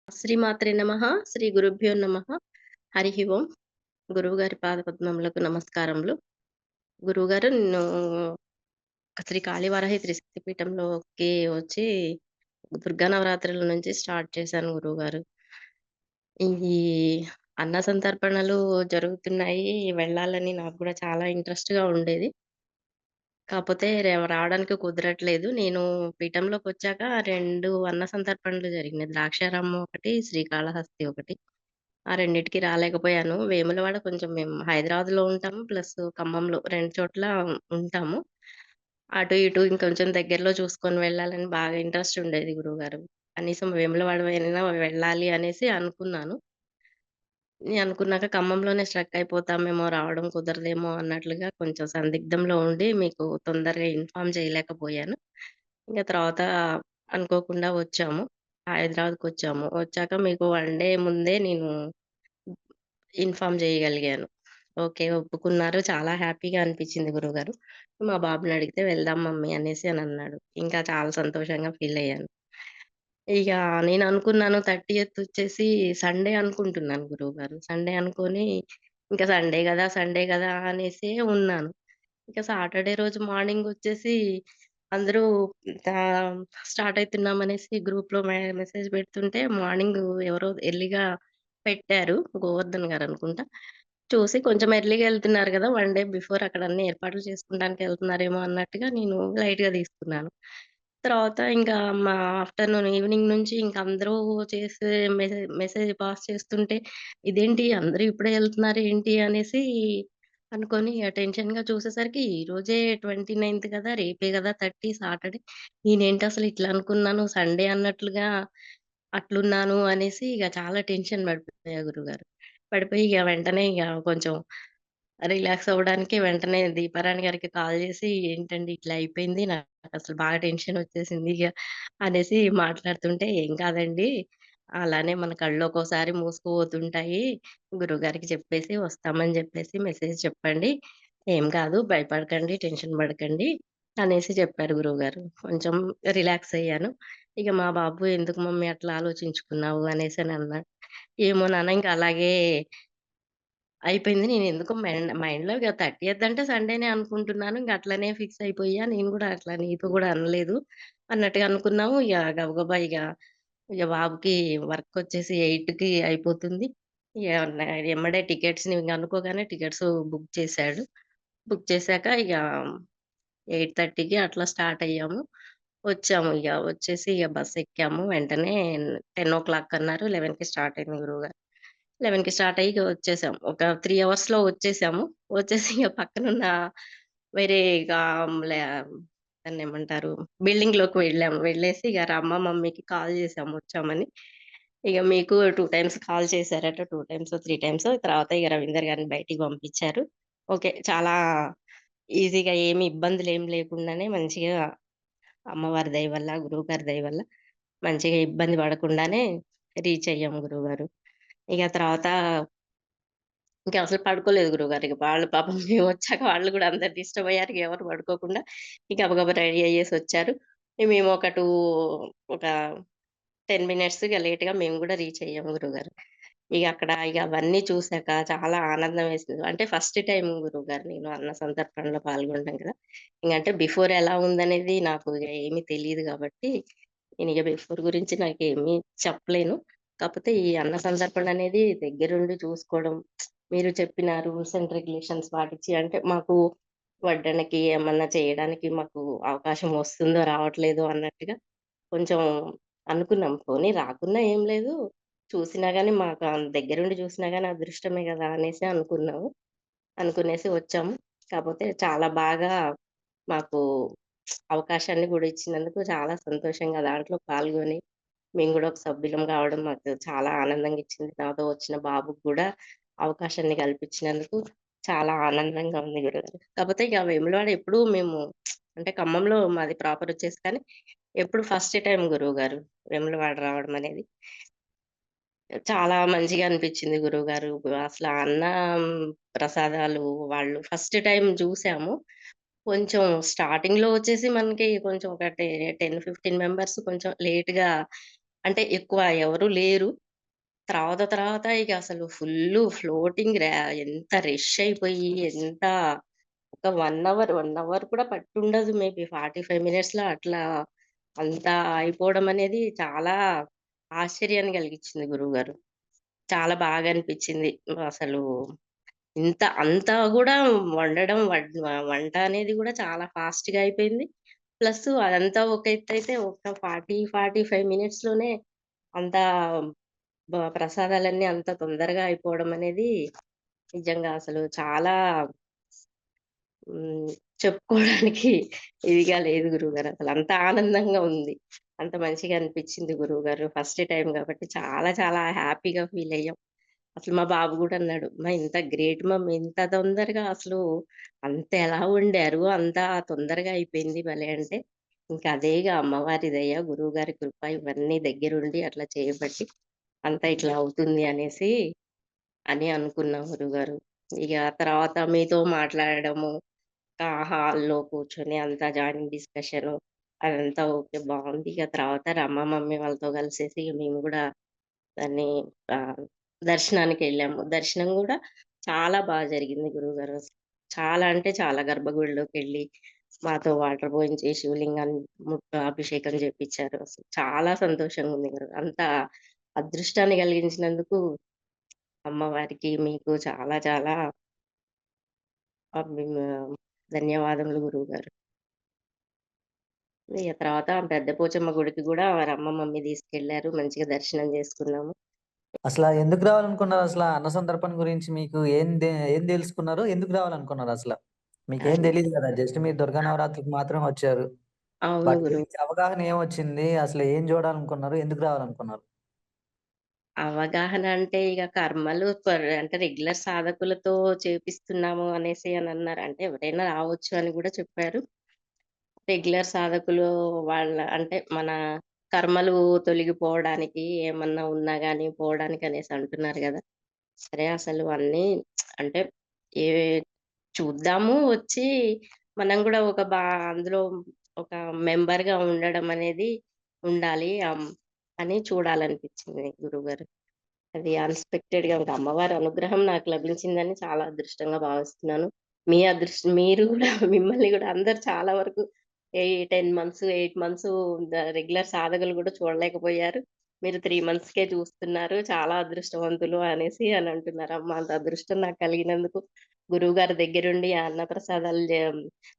శ్రీమాత్రే నమః. శ్రీ గురుభ్యో నమః. హరిః ఓం. గురువుగారి పాదపద్మములకు నమస్కారములు. గురువుగారు నేను శ్రీ కాళీవరాహి త్రిశక్తి పీఠంలోకి వచ్చి దుర్గా నవరాత్రుల నుంచి స్టార్ట్ చేశాను గురువుగారు. ఈ అన్న సంతర్పణలు జరుగుతున్నాయి. వెళ్ళాలని నాకు గూడా చాలా ఇంట్రెస్ట్‌గా ఉండేది. కాపోతే రావడానికి కుదరట్లేదు. నేను పీఠంలోకొచ్చాక 2 అన్న సంతర్పణలు జరిగినాయి. ద్రాక్షారామం ఒకటి, శ్రీకాళహస్తి ఒకటి. ఆ రెండిటికి రాలేకపోయాను. వేములవాడ కొంచెం మేము హైదరాబాద్‌లో ఉంటాము. ప్లస్ ఖమ్మంలో 2 చోట్ల ఉంటాము. అటు ఇటు ఇంకొంచెం దగ్గరలో చూసుకొని వెళ్ళాలని బాగా ఇంట్రెస్ట్ ఉండేది గురువుగారు. కనీసం వేములవాడ అయినా వెళ్ళాలి అనేసి అనుకున్నాను. నేను అనుకున్నాక ఖమ్మంలోనే స్ట్రక్ అయిపోతామేమో, రావడం కుదరదేమో అన్నట్లుగా కొంచెం సందిగ్ధంలో ఉండి మీకు తొందరగా ఇన్ఫార్మ్ చేయలేకపోయాను. ఇంక తర్వాత అనుకోకుండా వచ్చాము. హైదరాబాద్‌కొచ్చాము. వచ్చాక మీకు 1 డే ముందే నేను ఇన్ఫార్మ్ చేయగలిగాను. ఓకే. ఒప్పుకున్నారు. చాలా హ్యాపీగా అనిపించింది గురువుగారు. మా బాబుని అడిగితే వెళ్దాం మమ్మీ అనేసి అనన్నాడు. ఇంకా చాలా సంతోషంగా ఫీల్ అయ్యాను. ఇగ నేననుకున్నాను 30థ్ వచ్చేసి సండే అనుకుంటున్నాను గురువుగారు. సండే అనుకోని, ఇంక సండే గదా అనేసే ఉన్నాను. ఇక సాటర్‌డే రోజు మార్నింగొచ్చేసి అందరూ ఆహ్, స్టార్ట్ అయితున్నామనేసి గ్రూప్‌లో మెసేజ్ పెడుతుంటే మార్నింగు ఎవరో ఎర్లీగా పెట్టారు. గోవర్ధన్ గారనుకుంటా. చూసి కొంచెం ఎర్లీగా ఎళ్తున్నారు గదా! 1 డే బిఫోర్ అక్కడ అన్ని ఏర్పాట్లు చేసుకుంటానికి ఎళ్తున్నారేమో అన్నట్టుగా నేను లైట్‌గా తీసుకున్నాను. తర్వాత ఇంకా మా ఆఫ్టర్‌నూన్ ఈవినింగ్ నుంచి ఇంక అందరూ చేసే మెసేజ్ పాస్ చేస్తుంటే, ఇదేంటి అందరూ ఇప్పుడే ఎళ్తున్నారు ఏంటి అనేసి అనుకోని ఇగ టెన్షన్‌గా చూసేసరికి ఈరోజే 29థ్ కదా! రేపే గదా 30 సాటర్‌డే. నేనేంటసలు ఇట్లా అనుకున్నాను సండే అన్నట్లుగా అట్లున్నాను అనేసి ఇగ చాలా టెన్షన్ పడిపోయా గురువుగారు. పడిపోయి ఇగ వెంటనే ఇగ కొంచెం రిలాక్స్ అవ్వడానికి వెంటనే దీపారాణి గారికి కాల్ జేసి, "ఏంటండి ఇట్లా అయిపోయింది. నాకసలు బాగా టెన్షనొచ్చేసింది ఇగ" అనేసి మాట్లాడుతుంటే, "ఏం కాదండి. అలానే మన కళ్ళు ఒక్కోసారి మూసుకుపోతుంటాయి. గురువుగారికి చెప్పేసి వస్తామని జెప్పేసి మెసేజ్ చెప్పండి. ఏం కాదు భయపడకండి, టెన్షన్ పడకండి" అనేసి చెప్పారు గురువుగారు. కొంచెం రిలాక్స్ అయ్యాను. ఇక మా బాబు, "ఎందుకు మమ్మీ అట్లా ఆలోచించుకున్నావు" అనేసనన్నాడు. "ఏమో నాన్న ఇంక అలాగే" అయిపోయింది. నేనెందుకో మైండ్‌లో ఇగ 30థ్ అంటే సండేనే అనుకుంటున్నాను. ఇంక అట్లనే ఫిక్స్ అయిపోయా. నేను గూడా అట్లా నీతో గూడా అనలేదు అన్నట్టుగా అనుకున్నాము. ఇగ గబగబా ఇగ బాబుకి వర్కొచ్చేసి 8కి అయిపోతుంది. ఇగ ఎమ్మడే టికెట్స్‌ని ఇంగ అనుకోగానే టికెట్స్ బుక్ చేశాడు. బుక్ చేశాక ఇగ 8:30కి అట్లా స్టార్ట్ అయ్యాము. వచ్చాము ఇగ. వచ్చేసి ఇగ బస్సెక్కాము. వెంటనే 10:00 అన్నారు. 11కి స్టార్ట్ అయింది గురువుగారు. 11కి స్టార్ట్ అయ్యి ఇగ వచ్చేసాం. ఒక 3 అవర్స్‌లో వచ్చేసాము. వచ్చేసి ఇగ పక్కనున్న వేరే ఇక లే దాన్నేమంటారు బిల్డింగ్‌లోకి వెళ్ళాము. వెళ్ళేసి ఇగ మమ్మీకి కాల్ చేసాము వచ్చామని. ఇగ మీకు 2 టైమ్స్ కాల్ చేశారట. 2 టైమ్సో, 3 టైమ్సో తర్వాత ఇగ రవీందర్ గారిని బయటికి పంపించారు. ఓకే. చాలా ఈజీగా ఏమి ఇబ్బందులేమి లేకుండానే మంచిగా అమ్మవారి దయ వల్ల, గురువుగారి దయ వల్ల మంచిగా ఇబ్బంది పడకుండానే రీచ్ అయ్యాము గురువుగారు. ఇగ తర్వాత ఇంక అసలు పడుకోలేదు గురువుగారు. ఇగ వాళ్ళు పాపం మేమొచ్చాక వాళ్ళు గూడా అందరు డిస్టర్బ్ అయ్యారు. ఇగ ఎవరు పడుకోకుండా ఇక గబగబా రెడీ అయ్యేసొచ్చారు. మేము ఒక 10 మినిట్స్ ఇగ లేట్‌గా మేము గూడా రీచ్ అయ్యాము గురువుగారు. ఇగ అవన్నీ చూసాక చాలా ఆనందం వేసింది. అంటే ఫస్ట్ టైమ్ గురువుగారు నేను అన్న సంతర్పణలో పాల్గొనడం కదా! ఇంగంటే బిఫోర్ ఎలా ఉందనేది నాకు ఇగ ఏమి తెలీదు గాబట్టి, నేనిగ బిఫోర్ గురించి నాకేమీ చెప్పలేను. కాపోతే ఈ అన్న సంతర్పణ అనేది దగ్గరుండి చూసుకోవడం, మీరు చెప్పిన రూల్స్ అండ్ రెగ్యులేషన్స్ పాటించి అంటే మాకు వడ్డనకి ఏమన్నా చేయడానికి మాకు అవకాశం వస్తుందో, రావట్లేదో అన్నట్టుగా కొంచెం అనుకున్నాం. పోనీ రాకున్నా ఏం లేదు. చూసినా గాని మాకు దగ్గరుండి చూసినా గాని అదృష్టమే గదా! అనేసి అనుకున్నాము. అనుకునేసి వచ్చాము. కాపోతే చాలా బాగా మాకు అవకాశాన్ని గూడా ఇచ్చినందుకు చాలా సంతోషంగా దాంట్లో పాల్గొని, మేము గూడా ఒక సభ్యులం గావడం మాకు చాలా ఆనందంగా ఇచ్చింది. నాతో వచ్చిన బాబుకి గూడా అవకాశాన్ని కల్పించినందుకు చాలా ఆనందంగా ఉంది గురుగారు. కాపోతే ఇక వేములవాడ ఎప్పుడూ మేము అంటే ఖమ్మంలో మాది ప్రాపర్ వచ్చేసి కానీ, ఎప్పుడు ఫస్ట్ టైమ్ గురువుగారు వేములవాడ రావడం అనేది. చాలా మంచిగా అనిపించింది గురువుగారు. అసల అన్నం ప్రసాదాలు వాళ్ళు ఫస్ట్ టైమ్ చూసాము. కొంచెం స్టార్టింగ్‌లో వచ్చేసి మనకి కొంచెం ఒక 10, 15 మెంబర్స్ కొంచెం లేట్‌గా అంటే ఎక్కువ ఎవరు లేరు. తర్వాత ఇగ అసలు ఫుల్లు ఫ్లోటింగ్ ఎంత రష్ అయిపోయి ఎంత ఒక 1 అవర్ కూడా పట్టుండదు. మేబీ 45 మినిట్స్‌లో అట్లా అంతా అయిపోవడం అనేది చాలా ఆశ్చర్యాన్ని కలిగించింది గురువుగారు. చాలా బాగా అనిపించింది. అసలు అంతా గూడా వంట అనేది గూడా చాలా ఫాస్ట్‌గా అయిపోయింది. ప్లస్ అదంతా ఒక ఎత్తయితే ఒక 45 మినిట్స్‌లోనే అంతా ప్రసాదాలన్నీ అంత తొందరగా అయిపోవడం అనేది నిజంగా అసలు చాలా హ్మ్. చెప్పుకోవడానికి ఇదిగా లేదు గురువుగారు. అసలంత ఆనందంగా ఉంది. అంత మంచిగా అనిపించింది గురువుగారు. ఫస్ట్ టైమ్ గాబట్టి చాలా చాలా హ్యాపీగా ఫీలయ్యాం. అసలు మా బాబు గూడా అన్నాడు, "అమ్మా! ఇంత గ్రేట్ మమ్మీ ఇంత తొందరగా అసలు అంత ఎలా వండారు? అంత తొందరగా అయిపోయింది భలే" అంటే, ఇంక అదేగా అమ్మవారి దయ, గురువుగారి కృప ఇవన్నీ దగ్గరుండి అట్లా చేయబట్టి అంతా ఇట్లా అవుతుంది అనేసి అనుకున్నాం గురువుగారు. ఇగ తర్వాత మీతో మాట్లాడడము, హాల్‌లో కూర్చొని అంతా జాయింట్ డిస్కషను అదంతా ఓకే. బావుంది. ఇగ తర్వాత రమ మమ్మీ వాళ్ళతో కలిసేసి మేము గూడా దాన్ని ఆహ్, దర్శనానికెళ్ళాము. దర్శనం గూడా చాలా జరిగింది గురువుగారు. చాలా అంటే చాలా గర్భగుడిలోకెళ్ళి మాతో వాటర్ పోయించి శివలింగాన్ని అభిషేకం చేపిచ్చారు. అసలు చాలా సంతోషంగుంది గురు. అంత అదృష్టాన్ని కలిగించినందుకు అమ్మవారికి, మీకు చాలా చాలా మేము ధన్యవాదములు గురువుగారు. ఇగ తర్వాత పెద్ద పోచమ్మ గుడికి గూడా రమ్మ మమ్మీ తీసుకెళ్లారు. మంచిగా దర్శనం చేసుకున్నాము. ఎందుకు రావాలనుకున్నారసల? అన్న సంతర్పణ గురించి మీకు ఏం దెలుసుకున్నారు? ఎందుకు రావాలనుకున్నారసల? మీకేం అది తెలీదు గదా! జస్ట్ మీరు దుర్గా నవరాత్రికి మాత్రమే వచ్చారు. అవును వాటి గురువు. గురించి అవగాహన ఏమొచ్చింది? అసలు ఏం జూడాలనుకున్నారు? ఎందుకు రావాలనుకున్నారు? అవగాహన అంటే ఇగ కర్మలు అంటే రెగ్యులర్ సాధకులతో చేపిస్తున్నాము అనేసి అనన్నారు. అంటే ఎవరైనా రావచ్చు అని గూడా చెప్పారు. రెగ్యులర్ సాధకులు వాళ్ళ అంటే మన కర్మలు తొలగిపోవడానికి ఏమన్నా ఉన్నా గాని పోవడానికి అనేసి అంటున్నారు గదా! సరే అసలు అన్నీ అంటే ఏ చూద్దాము వచ్చి మనం గూడా అందులో ఒక మెంబర్‌గా ఉండడం అనేది ఉండాలి. అని చూడాలనిపించింది గురువుగారు. అది అన్‌ఎక్స్‌పెక్టెడ్‌గా ఇంక అమ్మవారి అనుగ్రహం నాకు లభించిందని చాలా అదృష్టంగా భావిస్తున్నాను. మీరు గూడా మిమ్మల్ని గూడా అందరూ చాలా వరకు 10 మంత్స్, 8 మంత్స్ రెగ్యులర్ సాధకులు గూడా చూడలేకపోయారు. మీరు 3 మంత్స్‌కే చూస్తున్నారు. చాలా అదృష్టవంతులు అనేసి అంటున్నారు. అమ్మ! అంత అదృష్టం నాకు కలిగినందుకు గురువుగారి దగ్గరుండి ఆ అన్నప్రసాదాలు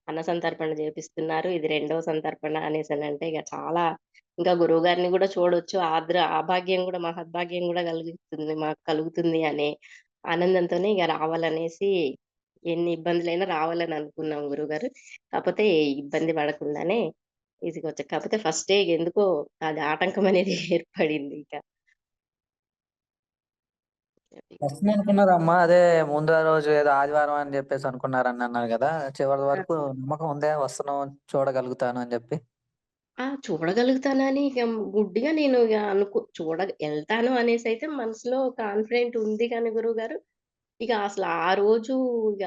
అన్న సంతర్పణ చేపిస్తున్నారు. ఇది రెండో సంతర్పణ అనేసనంటే ఇగ చాలా ఇంకా గురువుగారిని గూడా చూడొచ్చు. ఆ భాగ్యం గూడా మహద్భాగ్యం గూడా మాకు కలుగుతుంది అనే ఆనందంతోనే ఇగ రావాలనేసి ఎన్ని ఇబ్బందులైనా రావాలని అనుకున్నాం గురువుగారు. కాపోతే ఇబ్బంది పడకుండానే ఈజీగొచ్చా. కాపోతే ఫస్టే ఎందుకో అది ఆటంకం అనేది ఏర్పడింది ఇక. వస్తుందనుకున్నారమ్మా. అదే ముందు రోజు ఏదో ఆదివారం అని జెప్పేసి అనుకున్నారని అన్నారు గదా! చివరి ఆ! వరకు నమ్మకం ఉందా? వస్తున్నాం, చూడగలుగుతాను అని జెప్పి? ఆ! చూడగలుగుతానని ఇక గుడ్డిగా నేను ఇగ ఎళ్తాను అనేసైతే మనసులో కాన్ఫిడెంట్ ఉంది గానీ గురువుగారు ఇక అసలు ఆ రోజు ఇగ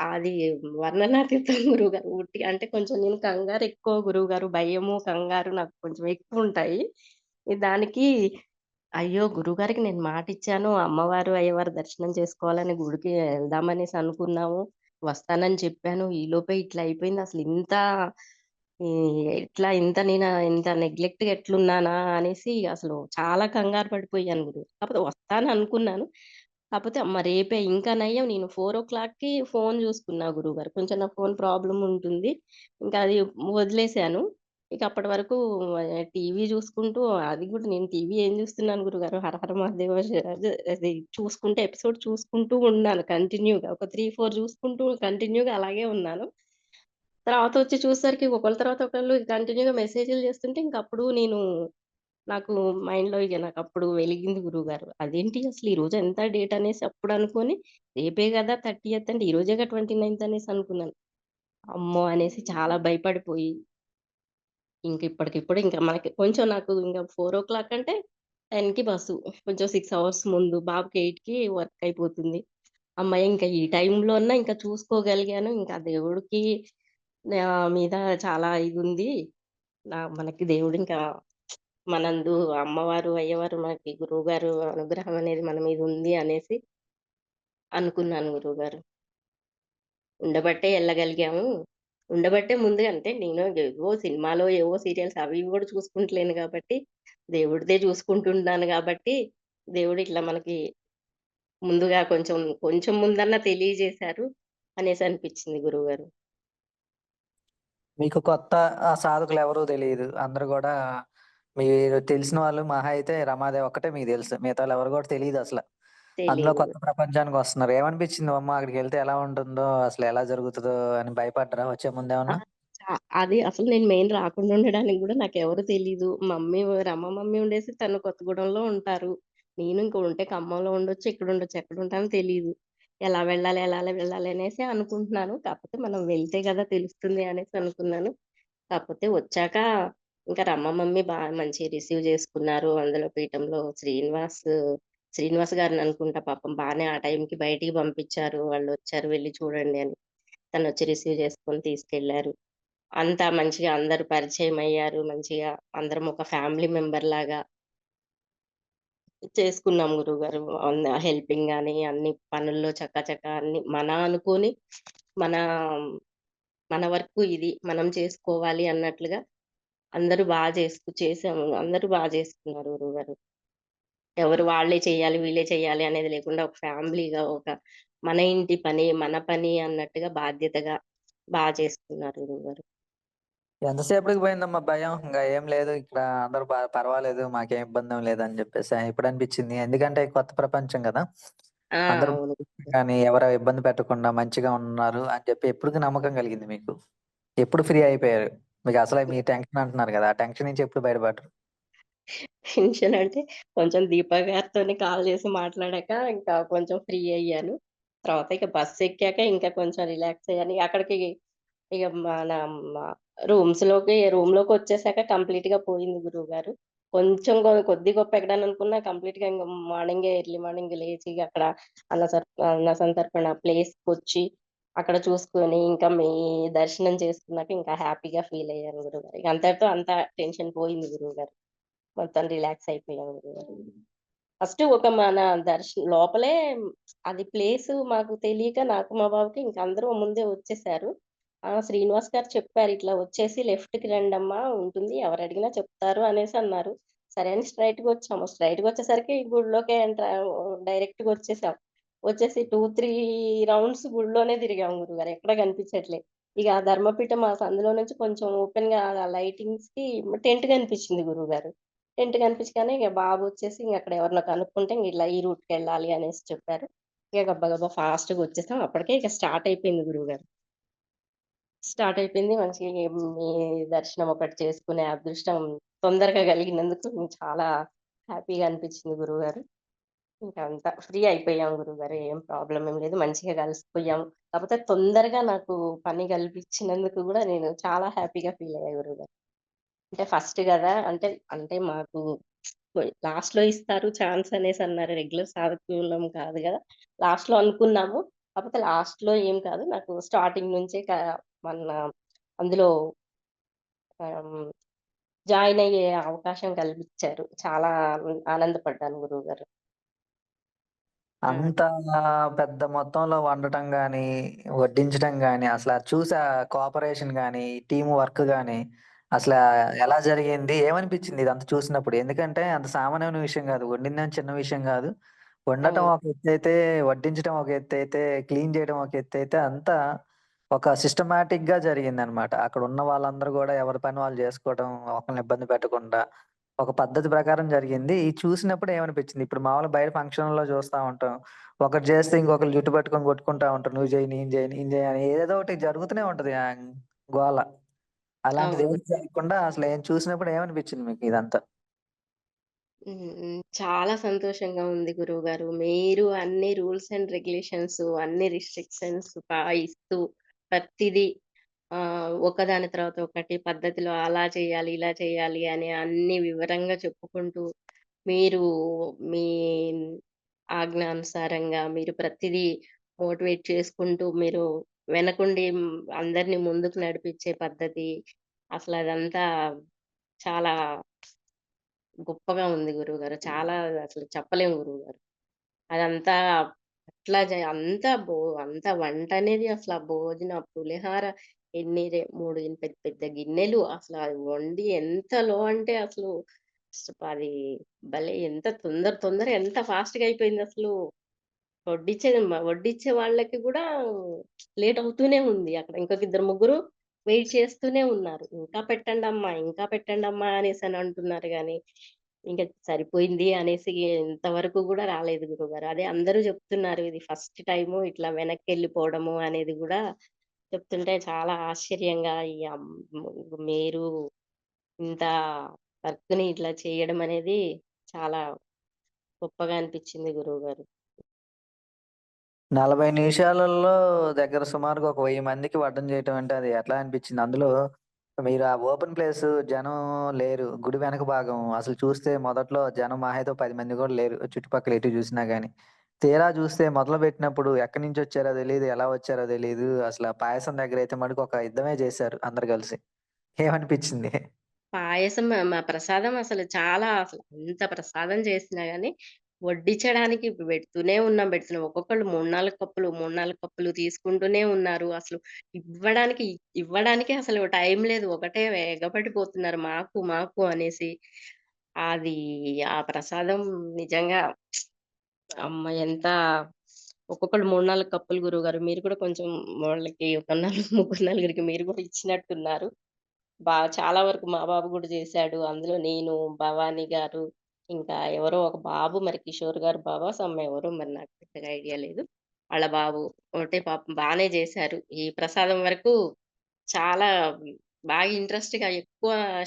అది వర్ణనాతీతం గురువుగారు. ఉట్టిగా అంటే కొంచెం నేను కంగారెక్కువ గురువుగారు. భయము, కంగారు నాకు కొంచెం ఎక్కువుంటాయి. దానికి అయ్యో! గురువుగారికి నేను మాటిచ్చాను. అమ్మవారు, అయ్యవారు దర్శనం చేసుకోవాలని గుడికి ఎళ్దామనేసి అనుకున్నాము. వస్తానని చెప్పాను. ఈలోపే ఇట్లా అయిపోయింది. ఈ ఇంత నెగ్లెక్ట్‌గా ఎట్లున్నానా అనేసి అసలు చాలా కంగారు పడిపోయాను కాకపోతే వస్తాననుకున్నాను. కాపోతే అమ్మ రేపే ఇంకా నయ్యం నేను 4:00కి ఫోను జూసుకున్నా గురువుగారు. కొంచెం నా ఫోను ప్రాబ్లమ్ ఉంటుంది. ఇంకా అది వదిలేసాను. ఇక అప్పటి వరకు టీవీ జూసుకుంటూ అది గూడా నేను టీవీ ఏం జూస్తున్నాను గురుగారు 'హరహర మహాదేవ' అది చూసుకుంటూ ఎపిసోడ్ చూసుకుంటూ ఉన్నాను కంటిన్యూగా. ఒక 3, 4 జూసుకుంటూ కంటిన్యూగా అలాగే ఉన్నాను. తర్వాత వచ్చి చూసేసరికి ఒకళ్ళ తర్వాత ఒకళ్ళు కంటిన్యూగా మెసేజ్‌లు చేస్తుంటే ఇంకప్పుడు నాకు మైండ్‌లో ఇగ నాకప్పుడు వెలిగింది గురువుగారు. అదేంటి అసలు ఈరోజు ఎంత డేట్ అనేసి అప్పుడు అనుకోని రేపే గదా 30థ్ అంటే ఈరోజేగా 29థ్ అనేసి అనుకున్నాను. అమ్మో! అనేసి చాలా భయపడిపోయి, ఇప్పటికిప్పుడు ఇంక మనకి కొంచెం నాకు ఇంక 4:00 అంటే 10కి బస్సు. కొంచెం 6 అవర్స్ ముందు. బాబుకి 8కి వర్క్ అయిపోతుంది. హమ్మయ్య! ఇంక ఈ టైంలో అన్నా ఇంక చూసుకోగలిగాను. ఇంకా దేవుడికి నా మీద చాలా ఇదుంది. మనకి దేవుడు ఇంకా మనందు అమ్మవారు, అయ్యవారు మనకి గురువుగారు అనుగ్రహం అనేది మన మీద ఉంది అనేసి అనుకున్నాను గురువుగారు. ఉండబట్టే ఎళ్ళగలిగాము. ఉండబట్టే ముందుగా అంటే నేను ఏవో సినిమాలో ఏవో సీరియల్స్ అవి ఇవి గూడా చూసుకుంటలేను గాబట్టి, దేవుడిదే చూసుకుంటున్నాను గాబట్టి, దేవుడు ఇట్లా మనకి ముందుగా కొంచెం, కొంచెం ముందన్నా తెలియజేశారు అనేసి అనిపిచ్చింది గురువుగారు. మీకు కొత్త సాధకులెవరూ తెలీదు. అందరూ గూడా మీరు తెలిసిన వాళ్ళు మహా అయితే రమాదేవి ఒక్కటే మీకు తెలుసు. మిగతావాళ్ళెవరు గూడా తెలీదసల. అందులో తెలీదు. కొత్త ప్రపంచానికొస్తున్నారు. ఏమనిపించింది అమ్మా అక్కడికెళ్తే ఎలా ఉంటుందో, అసలు ఎలా జరుగుతదో అని భయపడ్డారా వచ్చే ఆ! ముందేమన్నా? అది అసలు నేను మెయిన్ రాకుండా ఉండడానికి గూడా నాకెవరు తెలీదు. రమ మమ్మీ ఉండేసి తను కొత్తగూడెంలో ఉంటారు. నేను ఇంక ఉంటే ఖమ్మంలో ఉండొచ్చు, ఇక్కడుండొచ్చు. ఎక్కడుంటానో తెలీదు. ఎలా వెళ్ళాలి, వెళ్ళాలి అనేసి అనుకుంటున్నాను. కాకపోతే మనం వెళ్తే గదా తెలుస్తుంది అనేసి అనుకున్నాను. కాకపోతే వచ్చాక ఇంకా రమ మమ్మీ మంచిగా రిసీవ్ చేసుకున్నారు. అందులో పీఠంలో శ్రీనివాస్ గారిననుకుంటా పాపం బానే ఆ టైంకి బయటికి పంపించారు. వాళ్ళొచ్చారు వెళ్లి చూడండి అని. తనొచ్చి రిసీవ్ చేసుకొని తీసుకెళ్లారు. అంతా మంచిగా అందరూ పరిచయమయ్యారు. మంచిగా అందరం ఒక ఫ్యామిలీ మెంబర్‌లాగా చేసుకున్నాం గురువుగారు. హెల్పింగ్ గాని, అన్ని పనుల్లో చకా అన్ని అనుకోని మన మన వరకు ఇది మనం చేసుకోవాలి అన్నట్లుగా అందరూ చేసాము. అందరూ చేసుకున్నారు గురువుగారు. ఎవరు వాళ్ళే చేయాలి, వీళ్ళే చేయాలి అనేది లేకుండా ఒక ఫ్యామిలీగా మన ఇంటి పని, మన పని అన్నట్టుగా బాధ్యతగా చేసుకున్నారు గురువుగారు. ఎంతసేపటికి పోయిందమ్మా భయం? ఇంగ ఏం లేదు ఇక్కడ అందరూ పర్వాలేదు మాకేం ఇబ్బందేం లేదని జెప్పేసా ఎప్పుడనిపించింది? ఎందుకంటే కొత్త ప్రపంచం గదా! ఆ! అందరూ అవును. కానీ ఎవరు ఇబ్బంది పెట్టకుండా మంచిగా ఉన్నారు అని చెప్పి ఎప్పటికి నమ్మకం కలిగింది మీకు? ఎప్పుడు ఫ్రీ అయిపోయారు? మీకసలే మీ టెన్షన్ అంటున్నారు గదా! ఆ టెన్షన్ నుంచి ఎప్పుడు బయటపడ్డారు? టెన్షన్ అంటే కొంచెం దీప గారితోని కాల్ చేసి మాట్లాడాక ఇంకా కొంచెం ఫ్రీ అయ్యాను. తర్వాత ఇక బస్సెక్కాక ఇంకా కొంచెం రిలాక్స్ అయ్యాను. అక్కడికి ఇగ మన మ రూమ్‌లోకొచ్చేసాక కంప్లీట్‌గా పోయింది గురువుగారు. కొంచెం కొద్ది గొప్పో ఎక్కడాననుకున్నా కంప్లీట్‌గా ఇంగ ఎర్లీ మార్నింగ్ లేచి అక్కడ అన్న సంతర్పణ ప్లేస్‌కొచ్చి అక్కడ చూసుకొని ఇంకా దర్శనం చేసుకున్నాక ఇంకా హ్యాపీగా ఫీల్ అయ్యాను గురువుగారు. ఇక అంతటితో అంతా టెన్షన్ పోయింది గురువుగారు. మొత్తం రిలాక్స్ అయిపోయాం గురుగారు. ఫస్ట్ ఒక మన లోపలే అది ప్లేసు మాకు తెలియక నాకు మా బాబుకి ఇంక అందరూ ముందే వచ్చేసారు. శ్రీనివాస్ గారు చెప్పారు. "ఇట్లా వచ్చేసి లెఫ్ట్‌కి రండమ్మా ఉంటుంది. ఎవరడిగినా చెప్తారు" అనేసి అన్నారు. సరే అని స్ట్రెయిట్‌గా వచ్చాము. స్ట్రెయిట్‌గా వచ్చేసరికి గుడిలోకే డైరెక్ట్‌గా వచ్చేసాం. వచ్చేసి 2, 3 రౌండ్స్ గుడిలోనే తిరిగాము గురుగారు. ఎక్కడ కనిపించట్లే. ఇక ఆ ధర్మపీఠం ఆ సందులో నుంచి కొంచెం ఓపెన్‌గా ఆ లైటింగ్స్‌కి టెంట్ కనిపించింది గురువుగారు. టెంట్ కనిపించగానే ఇగ బాబొచ్చేసి ఇంగక్కడ ఎవరినో కనుక్కుంటే ఇంగిట్లా ఈ రూట్‌కెళ్ళాలి అనేసి చెప్పారు. ఇగ గబా గబా ఫాస్ట్‌గా వచ్చేసాం. అప్పటికే ఇక స్టార్ట్ అయిపోయింది గురువుగారు. స్టార్ట్ అయిపోయింది. మంచిగా మీ దర్శనం ఒకటి చేసుకునే అదృష్టం తొందరగా కలిగినందుకు చాలా హ్యాపీగా అనిపించింది గురువుగారు. ఇంకా అంతా ఫ్రీ అయిపోయాం గురువుగారు. ఏం ప్రాబ్లమ్ ఏం లేదు. మంచిగా కలిసిపోయాం. కాపోతే తొందరగా నాకు పని కల్పించినందుకు గూడా నేను చాలా హ్యాపీగా ఫీల్ అయ్యా గురువుగారు. అంటే ఫస్ట్ గదా! అంటే మాకు లాస్ట్‌లో ఇస్తారు ఛాన్స్ అనేసన్నారు. రెగ్యులర్ సాధకులం కాదు గదా! లాస్ట్‌లో అనుకున్నాము. కాపోతే లాస్ట్‌లో ఏం కాదు. నాకు స్టార్టింగ్ నుంచే మన అందులో ఆహ్, జాయిన్ అయ్యే అవకాశం కల్పించారు. చాలా ఆనందపడ్డాను గురువుగారు. ఆ! అంత పెద్ద మొత్తంలో వండటం గానీ, వడ్డించటం గానీ, అది చూసి కోఆపరేషన్ గానీ, టీమ్ వర్క్ గానీ, అసలా ఎలా జరిగింది? ఏమనిపించింది ఇదంతా చూసినప్పుడు? ఎందుకంటే అంత సామాన్యమైన విషయం గాదు. వండిందేం చిన్న విషయం గాదు. వండటం అవును. ఒక ఎత్తైతే, వడ్డించడం ఒక ఎత్తైతే, క్లీన్ జేయడం ఒక ఎత్తైతే, అంతా ఒక సిస్టమాటిక్‌గా జరిగిందనమాట. అక్కడున్న వాళ్ళందరూ గూడా ఎవరి పని వాళ్ళు జేసుకోవడం, ఒకళ్ళని ఇబ్బంది పెట్టకుండా, ఒక పద్ధతి ప్రకారం జరిగింది. ఇది చూసినప్పుడు ఏమనిపించింది? ఇప్పుడు మామూలుగా బయట ఫంక్షన్‌లో చూస్తా ఉంటాం. ఒకటి జేస్తే ఇంకొకళ్ళు జుట్టు పట్టుకొని కొట్టుకుంటా ఉంటారు. నువ్వు జెయి, నేను జెయి, నేను జెయి అని ఏదో ఒకటి జరుగుతూనే ఉంటది. గోల. అలాంటిది అవును. ఏది జరగకుండా అసలు చూసినప్పుడు ఏమనిపించింది మీకు ఇదంతా? హ్మ్. హ్మ్. చాలా సంతోషంగా ఉంది గురువుగారు. మీరు అన్ని రూల్స్ అండ్ రెగ్యులేషన్స్, అన్ని రిస్ట్రిక్షన్స్ పాటిస్తూ ప్రతిదీ ఒకదాని తర్వాత ఒకటి పద్ధతిలో అలా చేయాలి, ఇలా చేయాలి అని అన్నీ వివరంగా చెప్పుకుంటూ, మీరు మీ ఆజ్ఞానుసారంగా మీరు ప్రతిదీ మోటివేట్ చేసుకుంటూ, మీరు వెనకుండి అందరిని ముందుకు నడిపించే పద్ధతి అసలదంతా చాలా గొప్పగా ఉంది గురువుగారు. చాలా అసలు చెప్పలేము గురువుగారు. అదంతా అట్లా అంత వంటనేది అసల పులిహార ఎన్ని 3 పెద్ద పెద్ద గిన్నెలు అసల అది వండి ఎంతలో అంటే అసలు అది భలే ఎంత తొందర ఎంత ఫాస్ట్‌గా అయిపోయిందసలు. వడ్డిచ్చే వాళ్ళకి గూడా లేట్ అవుతూనే ఉంది. అక్కడ ఇంకొక ఇద్దరు, ముగ్గురు వెయిట్ చేస్తూనే ఉన్నారు. ఇంకా పెట్టండమ్మా, ఇంకా పెట్టండమ్మా అనేసని అంటున్నారు గానీ, ఇంక సరిపోయింది అనేసి ఇంతవరకు గూడా రాలేదు గురువుగారు. అదే అందరూ చెప్తున్నారు. ఇది ఫస్ట్ టైము ఇట్లా వెనక్కెళ్ళిపోవడము అనేది గూడా చెప్తుంటే చాలా ఆశ్చర్యంగా మీరు ఇంత వర్క్‌ని ఇట్లా చేయడం అనేది చాలా గొప్పగా అనిపిచ్చింది గురువుగారు. 40 నిమిషాలలో దగ్గర సుమారుగా ఒక 1000 మందికి వడ్డన చేయటం అంటే అది ఎట్లా అనిపించింది? అందులో మీరు ఆ ఓపెన్ ప్లేసు జనం లేరు. గుడి వెనక భాగం అసలు చూస్తే మొదట్లో జనం మహా అయితే ఓ 10 మంది కూడా లేరు. చుట్టుపక్కల ఎటు చూసినా గాని. తీరా చూస్తే మొదలుపెట్టినప్పుడు ఎక్కడి నుంచొచ్చారో తెలీదు. ఎలా వచ్చారో తెలీదు. అసల పాయసం దగ్గరైతే మటుకు ఒక యుద్ధమే చేశారు అందరూ కలిసి. ఏమనిపించింది? పాయసం మా ప్రసాదం అసలు చాలా అసలు ఎంత ప్రసాదం చేసినా గాని, వడ్డించడానికి పెడుతూనే ఉన్నాం. ఒక్కొక్కళ్ళు 3, 4 కప్పులు తీసుకుంటూనే ఉన్నారు. అసలు ఇవ్వడానికి ఇవ్వడానికే అసలు టైం లేదు. ఒకటే ఎగబడిపోతున్నారు మాకు అనేసి. అది ఆ ప్రసాదం నిజంగా అమ్మ! ఒక్కొక్కళ్ళు 3, 4 కప్పులు గురువుగారు. మీరు కూడా కొంచెం వాళ్ళకి ఒక ముగ్గురు, నలుగురికి మీరు కూడా ఇచ్చినట్టున్నారు. చాలా వరకు మా బాబు గూడా జేశాడు. అందులో నేను, భవాని గారు, ఇంకా ఎవరో ఒక బాబు మరి కిషోర్ గారి బాబో, ఎవరో మరి నాకు పెద్దగా ఐడియా లేదు. ఆళ్ళ బాబు. ఒకటే పాపం బానే జేశారు. ఈ ప్రసాదం వరకు చాలా బాగా ఇంట్రెస్ట్‌గా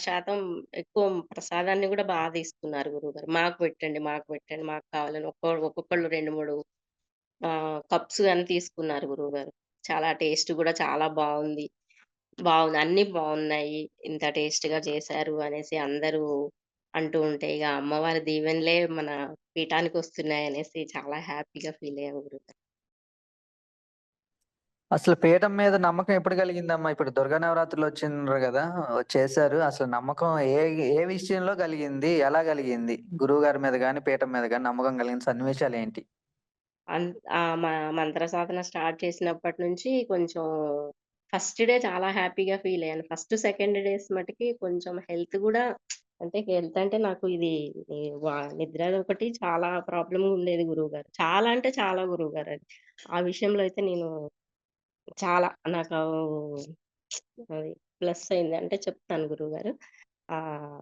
శాతం ఎక్కువ ప్రసాదాన్ని గూడా తీసుకున్నారు గురువుగారు. మాకు కావాలని ఒక్కొక్కళ్ళు 2, 3 కప్స్ అని తీసుకున్నారు గురువుగారు. చాలా టేస్ట్ గూడా చాలా బావుంది. అన్నీ బావున్నాయి. ఇంత టేస్ట్‌గా చేశారు అనేసి అందరూ అంటూ ఉంటే, ఇగ అమ్మవారి దీవెనలే మన పీఠానికొస్తున్నాయనేసి చాలా హ్యాపీగా ఫీలయ్యాం గురుగారు. అసలు పీఠం మీద నమ్మకం ఎప్పుడు కలిగిందమ్మా? ఇప్పుడు దుర్గా నవరాత్రులొచ్చిండ్రు గదా! చేశారు. అసలు నమ్మకం ఏ విషయంలో కలిగింది? ఎలా కలిగింది? గురువుగారి మీద గాని, పీఠం మీద గాని నమ్మకం కలిగిన సన్నివేశాలేంటి? అన్ మంత్ర సాధన స్టార్ట్ చేసినప్పటి నుంచి కొంచెం ఫస్ట్ డే చాలా హ్యాపీగా ఫీలయ్యాను. ఫస్ట్, సెకండ్ డేస్ మటికి కొంచెం హెల్త్ గూడా అంటే హెల్త్ అంటే నాకు ఇది ఈ నిద్ర ఒకటి చాలా ప్రాబ్లమ్‌గా ఉండేది గురువుగారు. చాలా అంటే చాలా గురువుగారు అది. ఆ విషయంలో అయితే నేను చాలా నాకు అది ప్లస్ అయింది. అంటే చెప్తాను గురువుగారు. ఆహ్,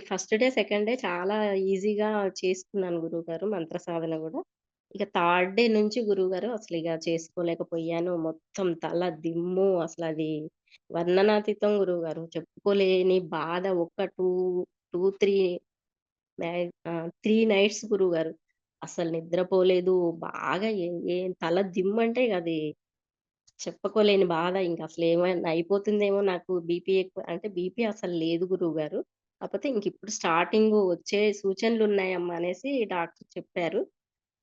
ఫస్ట్ డే, సెకండ్ డే చాలా ఈజీగా చేసుకున్నాను గురువుగారు మంత్ర సాధన గూడా. ఇక థర్డ్ డే నుంచి గురువుగారు అసలిగ చేసుకోలేకపోయాను. మొత్తం తల దిమ్ము అసలది వర్ణనాతీతం గురువుగారు. చెప్పుకోలేని బాధ ఒక 3 3 నైట్స్ గురువుగారు. అసలు నిద్రపోలేదు. బాగా తల దిమ్మంటే ఇగ అది చెప్పుకోలేని బాధ. ఇంకసలేమైనా అయిపోతుందేమో నాకు బీపీ ఎక్కువ అంటే బీపీ అసలు లేదు గురువుగారు. కాపోతే ఇంకిప్పుడు స్టార్టింగు వచ్చే సూచనలున్నాయమ్మా అనేసి డాక్టర్ చెప్పారు.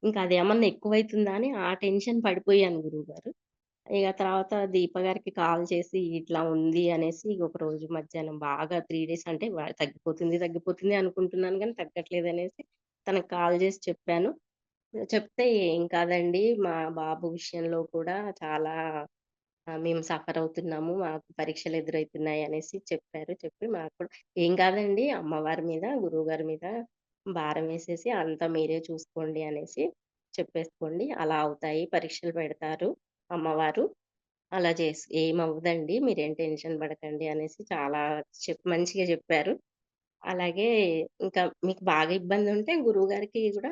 ఇంకా అదేమన్నా ఎక్కువైతుందా అని ఆ టెన్షన్ పడిపోయాను గురువుగారు. ఇగ తర్వాత దీప గారికి కాల్ చేసి ఇట్లా ఉంది అనేసి ఒకరోజు మధ్యాహ్నం బాగా 3 డేస్ అంటే తగ్గిపోతుంది అనుకుంటున్నాను గానీ తగ్గట్లేదనేసి తనకి కాల్ చేసి చెప్పాను. చెప్తే "ఏం కాదండి. మా బాబు విషయంలో కూడా చాలా మేము సఫర్ అవుతున్నాము. మాకు పరీక్షలు ఎదురైతున్నాయి" అనేసి చెప్పారు. చెప్పి మాకు కూడా "ఏం కాదండి. అమ్మవారి మీద, గురువుగారి మీద భారం వేసేసి అంతా మీరే చూసుకోండి" అనేసి చెప్పేసుకోండి. అలా అవుతాయి. పరీక్షలు పెడతారు అమ్మవారు. అలా "ఏమవ్వదండి. మీరేం టెన్షన్ పడకండి" అనేసి చాలా మంచిగా చెప్పారు. అలాగే ఇంకా మీకు బాగా ఇబ్బందుంటే గురువుగారికి కూడా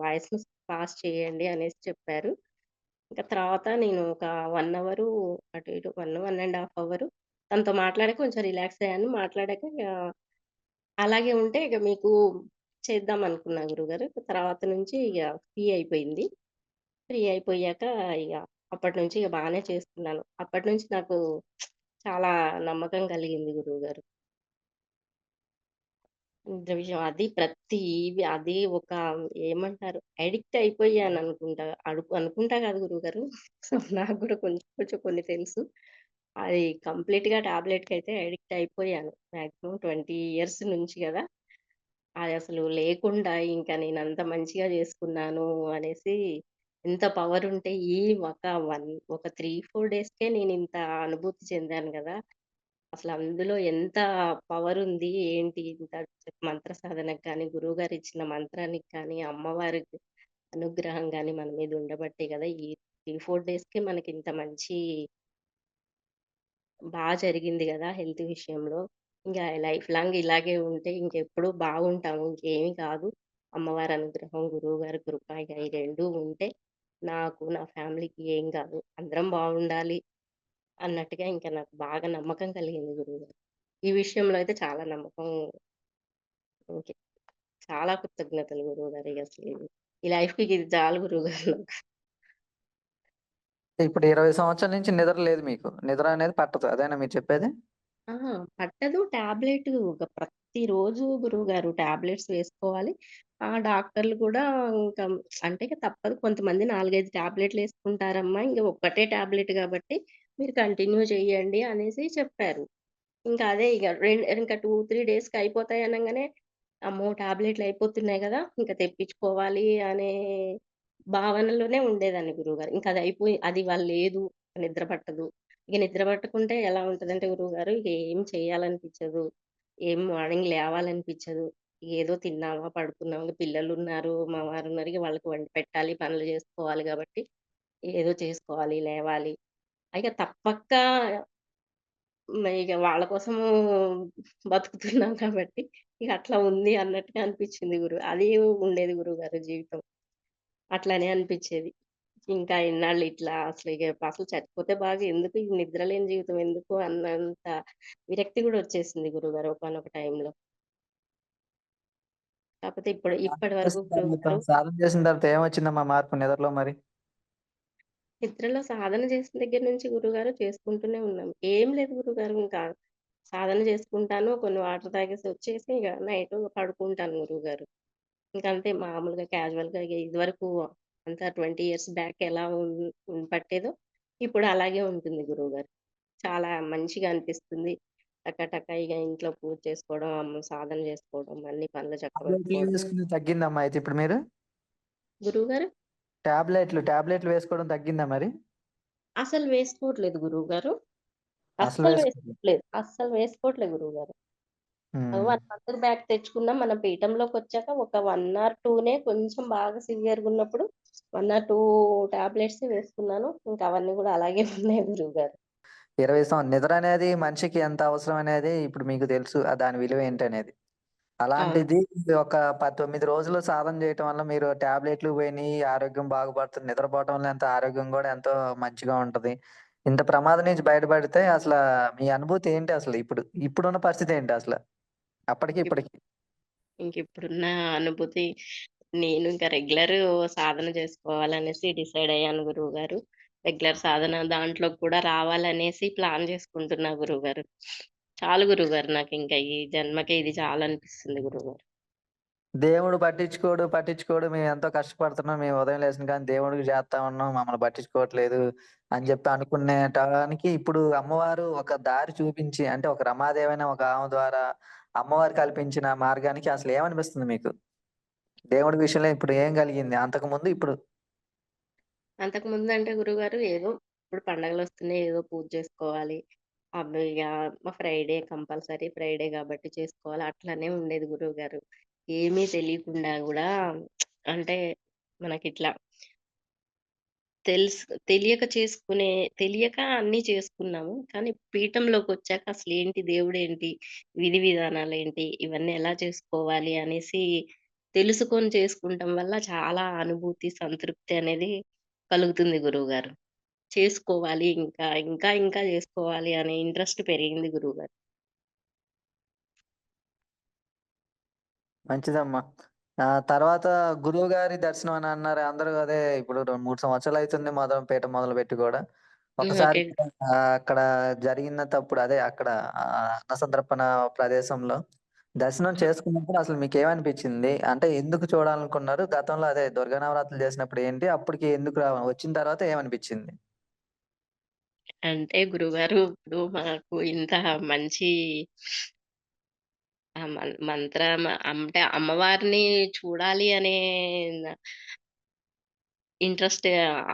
వాయిస్ మెసేజ్ పాస్ చేయండి అనేసి చెప్పారు. ఇంక తర్వాత నేను ఒక 1 అవరు అటు ఇటు 1 అవరు తనతో మాట్లాడాక కొంచెం రిలాక్స్ అయ్యాను. మాట్లాడాక ఇగ అలాగే ఉంటే ఇక మీకు చేద్దాం అనుకున్నా గురువుగారు. తర్వాత నుంచి ఇగ ఫ్రీ అయిపోయింది. ఫ్రీ అయిపోయాక ఇగ అప్పటినుంచి ఇగ బానే చేస్తున్నాను. అప్పటినుంచి నాకు చాలా నమ్మకం కలిగింది గురువుగారు. నిద్ర విషయం అది అది ఒక ఏమంటారు అడిక్ట్ అయిపోయాననుకుంటా. అనుకుంటా కాదు గురువుగారు. సో, నాకు గూడా కొంచెం కొంచెం కొన్ని తెలుసు. అది కంప్లీట్‌గా టాబ్లెట్‌కయితే అడిక్ట్ అయిపోయాను. మాక్సిమం 20 ఇయర్స్ నుంచి గదా! అదసలు లేకుండా ఇంకా నేనంత మంచిగా జేసుకున్నాను అనేసి ఇంత పవరుంటే ఈ ఒక 3, 4 డేస్‌కే నేనింత అనుభూతి చెందాను గదా! అసలందులో ఎంత పవరుంది, ఏంటి ఇంత మంత్ర సాధనకు గాని, గురువుగారిచ్చిన మంత్రానికి కానీ, అమ్మవారి అనుగ్రహం గాని మన మీద ఉండబట్టే గదా! ఈ 3, 4 డేస్‌కే మనకింత మంచి జరిగింది గదా! హెల్త్ విషయంలో. ఇంగా లైఫ్ లాంగ్ ఇలాగే ఉంటే ఇంకెప్పుడూ బాగుంటాము. ఇంకేమి కాదు. అమ్మవారి అనుగ్రహం, గురువుగారి కృప ఇగ ఈ 2 ఉంటే నాకు, నా ఫ్యామిలీకి ఏం గాదు. అందరం బాగుండాలి అన్నట్టుగా ఇంక నాకు బాగా నమ్మకం కలిగింది గురువుగారు. ఈ విషయంలో అయితే చాలా నమ్మకం ఓకే. చాలా కృతజ్ఞతలు గురువుగారు ఇగసలు. ఈ లైఫ్‌కి ఇది చాలు గురువుగారు నాకు. ఇప్పుడు 20 సంవత్సరాల నుంచి నిద్ర లేదు మీకు. నిద్ర అనేది పట్టదు. అదేనా మీరు చెప్పేది? అహా! పట్టదు టాబ్లెటు ప్రతిరోజు గురువుగారు టాబ్లెట్స్ వేసుకోవాలి. డాక్టర్లు కూడా ఇంకా అంటే ఇక తప్పదు. కొంతమంది 4, 5 టాబ్లెట్‌లేసుకుంటారమ్మా. ఇంక ఒక్కటే టాబ్లెట్ గాబట్టి మీరు కంటిన్యూ చేయండి అనేసి చెప్పారు. ఇంకా అదే ఇగ ఇంకా 2, 3 డేస్‌కి అయిపోతాయి అనంగానే, అమ్మో! టాబ్లెట్‌లు అయిపోతున్నాయి గదా! ఇంక తెప్పించుకోవాలి అనే భావనలోనే ఉండేదాన్ని గురువుగారు. ఇంక అది అయిపోయి అది ఇవాళ లేదు, నిద్ర పట్టదు. ఇక నిద్ర పట్టకుంటే ఎలా ఉంటదంటే గురువుగారు ఇక ఏం చేయాలనిపించదు. ఏం మార్నింగ్ లేవాలనిపించదు. ఏదో తిన్నామా, పడుకున్నామా, ఇంక పిల్లలున్నారు, మా వారున్నారు. ఇగ వాళ్ళకి వండి పెట్టాలి, పనులు జేసుకోవాలి గాబట్టి ఏదో చేసుకోవాలి, లేవాలి. ఇక తప్పక ఇగ వాళ్ళ కోసము బతుకుతున్నాం కాబట్టి, ఇగ అట్లా ఉంది అన్నట్టుగా అనిపిచ్చింది అది ఉండేది గురువుగారు జీవితం. అట్లనే అనిపిచ్చేది. ఇంకా ఎన్నాళ్ళు ఇట్లా అసలు చచ్చిపోతే బాగా ఎందుకు ఈ నిద్ర లేని జీవితం ఎందుకు అన్నంత విరక్తి గూడా వచ్చేసింది గురువుగారు ఒకానొక టైంలో. కాపోతే ఇప్పటి వరకు గురువుగారు సాధన చేసిన తర్వాత ఏమొచ్చిందమ్మా మార్పు నిద్రలో మరి? నిద్రలో సాధన చేసిన దగ్గర నుంచి గురువుగారు చేసుకుంటూనే ఉన్నాం. ఏం లేదు గురువుగారు ఇంకా సాధన చేసుకుంటాను. కొన్ని వాటర్ తాగేసి వచ్చేసి ఇగ నైటు పడుకుంటాను గురువుగారు. ఇంకంతే మామూలుగా క్యాజువల్‌గా ఇగ ఇదివరకు అంతా 20 ఇయర్స్ బ్యాక్ ఎలా పట్టేదో ఇప్పుడు అలాగే ఉంటుంది గురువుగారు. చాలా మంచిగా అనిపిస్తుంది. టక టక ఇగ ఇంట్లో పూజ చేసుకోవడం, సాధన చేసుకోవడం, అన్ని పనులు టాబ్లెట్లు చక్కబెట్టుకోవడం. వేసుకునేది తగ్గిందమ్మా అయితే ఇప్పుడు మీరు? గురువుగారు టాబ్లెట్లు వేసుకోవడం తగ్గిందా మరి? అసలు వేసుకోవట్లేదు గురువుగారు. అసలు వేసుకోవట్లేదు. అస్సలు వేసుకోవట్లేదు గురువుగారు. హ్మ్. 1 మంత్ బ్యాక్ తెచ్చుకున్నాం. మనం పీఠంలోకొచ్చాక ఒక 1 ఆర్ 2నే కొంచెం బాగా సివియర్‌గున్నప్పుడు 1 ఆర్ 2 టాబ్లెట్స్ వేసుకున్నాను. ఇంకా అవన్నీ గూడా అలాగే ఉన్నాయి గురువుగారు. 20 నిద్ర అనేది మనిషికి ఎంత అవసరం అనేది ఇప్పుడు మీకు తెలుసు. దాని విలువ ఏంటనేది. అవును. అలాంటిది ఒక 9 రోజులు సాధన చేయటం వల్ల మీరు టాబ్లెట్లు పోయినియి, ఆరోగ్యం బాగుపడుతుంది. నిద్రపోవటం వల్ల ఎంత ఆరోగ్యం గూడా ఎంతో మంచిగా ఉంటది. ఇంత ప్రమాదం నుంచి బయటపడితే మీ అనుభూతి ఏంటి అసలు ఇప్పుడు? ఇప్పుడున్న పరిస్థితి ఏంటి అసల? అప్పటికి, ఇంకిప్ ఇప్పటికి? ఇంకిప్పుడున్న అనుభూతి నేను ఇంకా రెగ్యులర్ సాధన చేసుకోవాలనేసి డిసైడ్ అయ్యాను గురువుగారు. రెగ్యులర్ సాధన దాంట్లో కూడా రావాలనేసి ప్లాన్ చేసుకుంటున్నా గురువుగారు. చాలు గురువుగారు నాకింక ఈ జన్మకి ఇది చాలనిపిస్తుంది గురువుగారు. దేవుడు పట్టించుకోడు. మేమెంతో కష్టపడుతున్నాం. మేము ఉదయం లేసిన కాడ దేవుడికి చేస్తా ఉన్నాం. మమ్మల్ని పట్టించుకోవట్లేదు అని చెప్పి అనుకునేటానికి ఇప్పుడు అమ్మవారు ఒక దారి చూపించి అంటే ఒక రమాదేవి అనే ఒక ఆమె ద్వారా అమ్మవారు కల్పించిన మార్గానికి అసలు ఏమనిపిస్తుంది మీకు? దేవుడి విషయంలో ఇప్పుడు ఏం కలిగింది? అంతకుముందు ఇప్పుడు? అంతకుముందంటే గురువుగారు ఏదో ఇప్పుడు పండగలొస్తున్నాయి ఏదో పూజ చేసుకోవాలి. ఇగ ఫ్రైడే కంపల్సరీ ఫ్రైడే గాబట్టి చేసుకోవాలి. అట్లనే ఉండేది గురువుగారు. ఏమీ తెలియకుండా గూడా అంటే మనకిట్లా తెలుసు తెలియక చేసుకునే తెలియక అన్నీ చేసుకున్నాము. కానీ పీఠంలోకొచ్చాక అసలేంటి దేవుడేంటి, విధి విధానాలేంటి, ఇవన్నీ ఎలా చేసుకోవాలి అనేసి తెలుసుకొని చేసుకుంటం వల్ల చాలా అనుభూతి, సంతృప్తి అనేది కలుగుతుంది గురువుగారు. చేసుకోవాలి ఇంకా చేసుకోవాలి అనే ఇంట్రెస్ట్ పెరిగింది గురువుగారు. మంచిదమ్మా. తర్వాత గురువుగారి దర్శనం అని అన్నారు. అందరూ అదే ఇప్పుడు 3 సంవత్సరాలయితుంది పీఠ మొదలుపెట్టి గూడా. ఒకసారి ఓకే. కూడా అక్కడ జరిగినప్పుడు అదే అక్కడ అన్నసంతర్పణ ప్రదేశంలో దర్శనం చేసుకున్నప్పుడు అసలు మీకేమనిపిచ్చింది? అంటే ఎందుకు చూడాలనుకున్నారు? గతంలో అదే దుర్గా నవరాత్రులు చేసినప్పుడు ఏంటి? అప్పటికి ఎందుకు వచ్చిన తర్వాత ఏమనిపిచ్చింది? అంటే గురువుగారు ఇప్పుడు మాకు ఇంత మంచి మంత్రం అంటే అమ్మవారిని చూడాలి అనే ఇంట్రెస్ట్,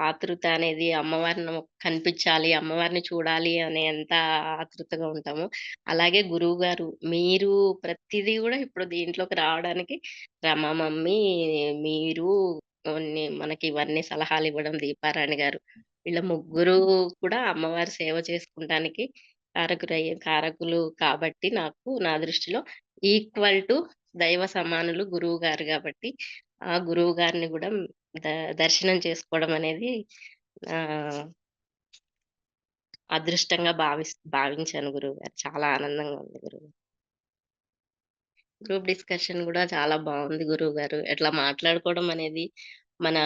ఆతృత అనేది అమ్మవారిని కనిపించాలి, అమ్మవారిని చూడాలి అనేంత ఆతృతగా ఉంటాము. అలాగే గురువుగారు మీరు ప్రతిదీ గూడా ఇప్పుడు దీంట్లోకి రావడానికి రమ మమ్మీ, మీరు మనకి ఇవన్నీ సలహాలివ్వడం దీపారాణి గారు. వీళ్ళ ముగ్గురు కూడా అమ్మవారి సేవ చేసుకుంటానికి కారకులు కాబట్టి నాకు నా దృష్టిలో ఈక్వల్ టు దైవ సమానులు గురువుగారు గాబట్టి, ఆ గురువు గారిని గూడా ద దర్శనం చేసుకోవడం అనేది ఆహ్, అదృష్టంగా భావించాను గురువుగారు. చాలా ఆనందంగా ఉంది గురువు. గ్రూప్ డిస్కషన్ గూడా చాలా బావుంది గురువుగారు. ఇట్లా మాట్లాడుకోవడం అనేది మన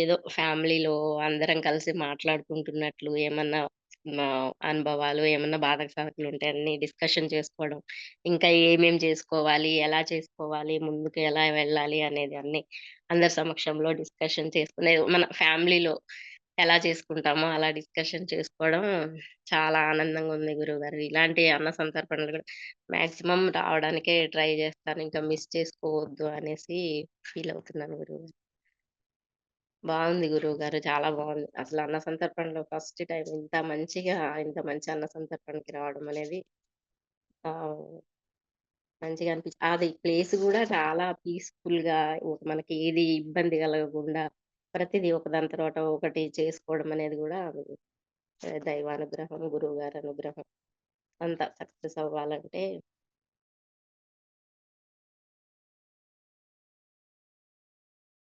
ఏదో ఫ్యామిలీలో అందరం కలిసి మాట్లాడుకుంటున్నట్లు ఏమన్నా అనుభవాలు, ఏమన్నా బాధాకసాకులుంటే అన్నీ డిస్కషన్ చేసుకోవడం. ఇంకా ఏమేం చేసుకోవాలి, ఎలా చేసుకోవాలి, ముందుకు ఎలా వెళ్ళాలి అనేది అన్నీ అందరి సమక్షంలో డిస్కషన్ చేసుకునేది మన ఫ్యామిలీలో ఎలా చేసుకుంటామో అలా డిస్కషన్ చేసుకోవడం చాలా ఆనందంగా ఉంది గురువుగారు. ఇలాంటి అన్న సంతర్పణలు గూడా మాక్సిమం రావడానికే ట్రై జేస్తాను. ఇంకా మిస్ చేసుకోవద్దు అనేసి ఫీల్ అవుతున్నాను గురువుగారు. బావుంది గురువుగారు. చాలా బావుంది. అసలు అన్న సంతర్పణలో ఫస్ట్ టైమ్ ఇంత మంచి అన్న సంతర్పణకి రావడం అనేది ఆహ్, మంచిగా అది ప్లేస్ గూడా చాలా పీస్‌ఫుల్‌గా మనకి ఏది ఇబ్బంది కలగకుండా ప్రతిదీ ఒకదాని తర్వాత ఒకటి చేసుకోవడం అనేది గూడా అది దైవానుగ్రహం, గురువుగారి అనుగ్రహం అంతా సక్సెస్ అవ్వాలంటే